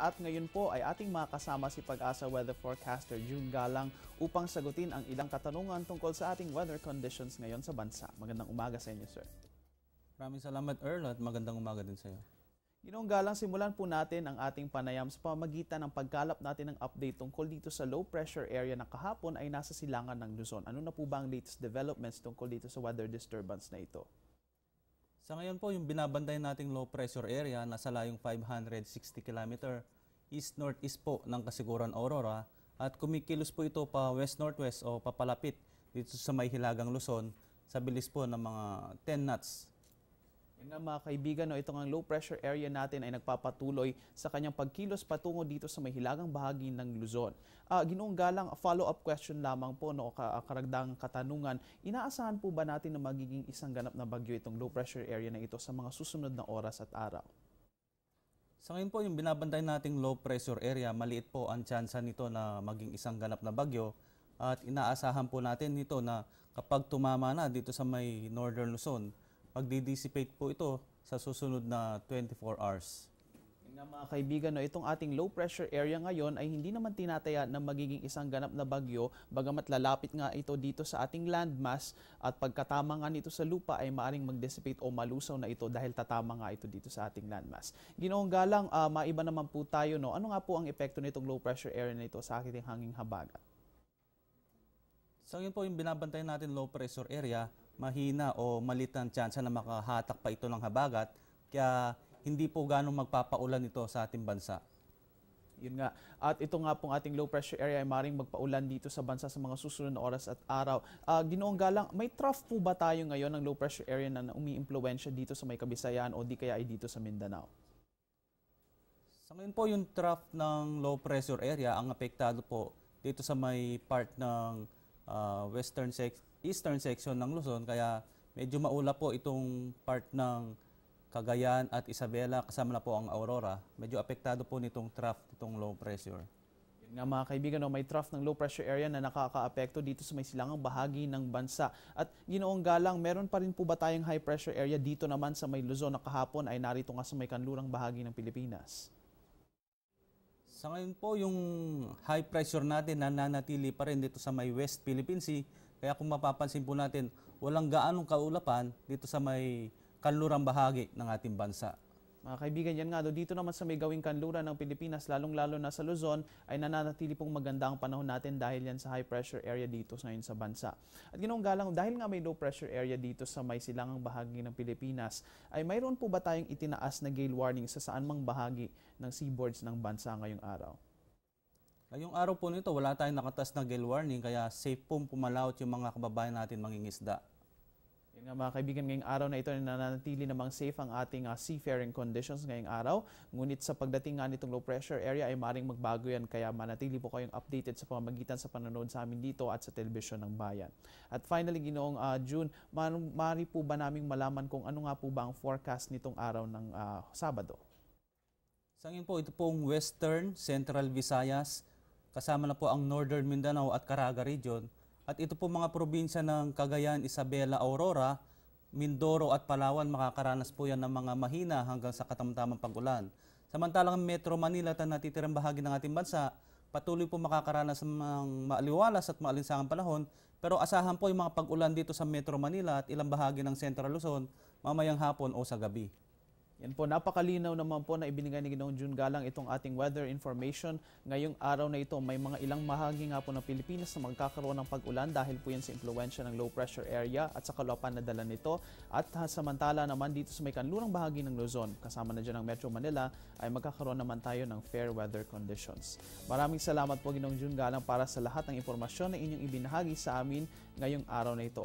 at ngayon po ay ating makasama si Pag-asa Weather Forecaster June Galang upang sagutin ang ilang katanungan tungkol sa ating weather conditions ngayon sa bansa. Magandang umaga sa inyo, sir. Maraming salamat, Earl, at magandang umaga din sa iyo. Ginoong Galang, simulan po natin ang ating panayam sa pamamagitan ng pagkalap natin ng update tungkol dito sa low pressure area na kahapon ay nasa silangan ng Luzon. Ano na po ba ang latest developments tungkol dito sa weather disturbance na ito? Sa ngayon po, yung binabantay nating low pressure area nasa layong 560 km east-northeast po ng Kasiguran Aurora at kumikilos po ito pa west-northwest o papalapit dito sa may hilagang Luzon sa bilis po ng mga 10 knots. Yan nga mga kaibigan, itong ang low pressure area natin ay nagpapatuloy sa kanyang pagkilos patungo dito sa may hilagang bahagi ng Luzon. Ginoong Galang, follow-up question lamang po, karagdagang katanungan, inaasahan po ba natin na magiging isang ganap na bagyo itong low pressure area na ito sa mga susunod na oras at araw? Sa ngayon po, yung binabantay nating low pressure area, maliit po ang tsansa nito na maging isang ganap na bagyo at inaasahan po natin nito na kapag tumama na dito sa may northern Luzon, magdi-dissipate po ito sa susunod na 24 hours. Yan nga mga kaibigan, itong ating low pressure area ngayon ay hindi naman tinataya na magiging isang ganap na bagyo, bagamat lalapit nga ito dito sa ating landmass at pagkatama nga nito sa lupa ay maaring mag-dissipate o malusaw na ito dahil tatama nga ito dito sa ating landmass. Ginoong Galang, maiba naman po tayo, ano nga po ang epekto nitong low pressure area na ito sa ating hanging habagat? Sa ngayon po, yung binabantay natin low pressure area, mahina o maliit ang tsansa na makahatak pa ito ng habagat, kaya hindi po ganong magpapaulan ito sa ating bansa. Yun nga. At ito nga pong ating low pressure area ay maaaring magpaulan dito sa bansa sa mga susunod na oras at araw. Ginoong Galang, may trough po ba tayo ngayon ng low pressure area na umi-impluwensya dito sa may Kabisayan o di kaya ay dito sa Mindanao? Sa ngayon po, yung trough ng low pressure area ang apektado po dito sa may part ng eastern section ng Luzon, kaya medyo maula po itong part ng Cagayan at Isabela, kasama na po ang Aurora. Medyo apektado po nitong trough, itong low pressure. Yun nga mga kaibigan, may trough ng low pressure area na nakaka-apekto dito sa may silangang bahagi ng bansa. At Ginoong Galang, meron pa rin po ba tayong high pressure area dito naman sa may Luzon na kahapon ay narito nga sa may kanlurang bahagi ng Pilipinas? Sa ngayon po, yung high pressure natin nananatili pa rin dito sa may West Philippine Sea. Kaya kung mapapansin po natin, walang gaanong kaulapan dito sa may kanlurang bahagi ng ating bansa. Mga kaibigan, yan nga, dito naman sa may gawing kanluran ng Pilipinas, lalong-lalo na sa Luzon, ay nananatili pong maganda ang panahon natin dahil yan sa high pressure area dito ngayon sa bansa. At Ginoong Galang, dahil nga may low pressure area dito sa may silangang bahagi ng Pilipinas, ay mayroon po ba tayong itinaas na gale warning sa saan mang bahagi ng seaboards ng bansa ngayong araw? Ngayong araw po nito, wala tayong nakatas na gale warning, kaya safe pong pumalaot yung mga kababayan natin mangingisda. Yan nga mga kaibigan, ngayong araw na ito nananatili namang safe ang ating seafaring conditions ngayong araw. Ngunit sa pagdating nga nitong low pressure area ay maaaring magbago yan, kaya manatili po kayong updated sa pamamagitan sa panonood sa amin dito at sa telebisyon ng bayan. At finally, Ginoong June, maaari po ba naming malaman kung ano nga po ba ang forecast nitong araw ng Sabado? Sa ngayon po, ito pong Western, Central Visayas, kasama na po ang Northern Mindanao at Caraga Region. At ito po mga probinsya ng Cagayan, Isabela, Aurora, Mindoro at Palawan, makakaranas po yan ng mga mahina hanggang sa katamtamang pag-ulan. Samantalang Metro Manila at natitirang bahagi ng ating bansa, patuloy po makakaranas ng maaliwalas at maalinsangang panahon, pero asahan po yung mga pag-ulan dito sa Metro Manila at ilang bahagi ng Central Luzon mamayang hapon o sa gabi. Yan po, napakalinaw naman po na ibinigay ni Ginoong June Galang itong ating weather information. Ngayong araw na ito, may mga ilang bahagi nga po ng Pilipinas na magkakaroon ng pag-ulan dahil po yan sa impluensya ng low pressure area at sa kaluwapan na dala nito. At samantala naman dito sa may kanlurang bahagi ng Luzon, kasama na dyan ang Metro Manila, ay magkakaroon naman tayo ng fair weather conditions. Maraming salamat po Ginoong June Galang para sa lahat ng impormasyon na inyong ibinahagi sa amin ngayong araw na ito.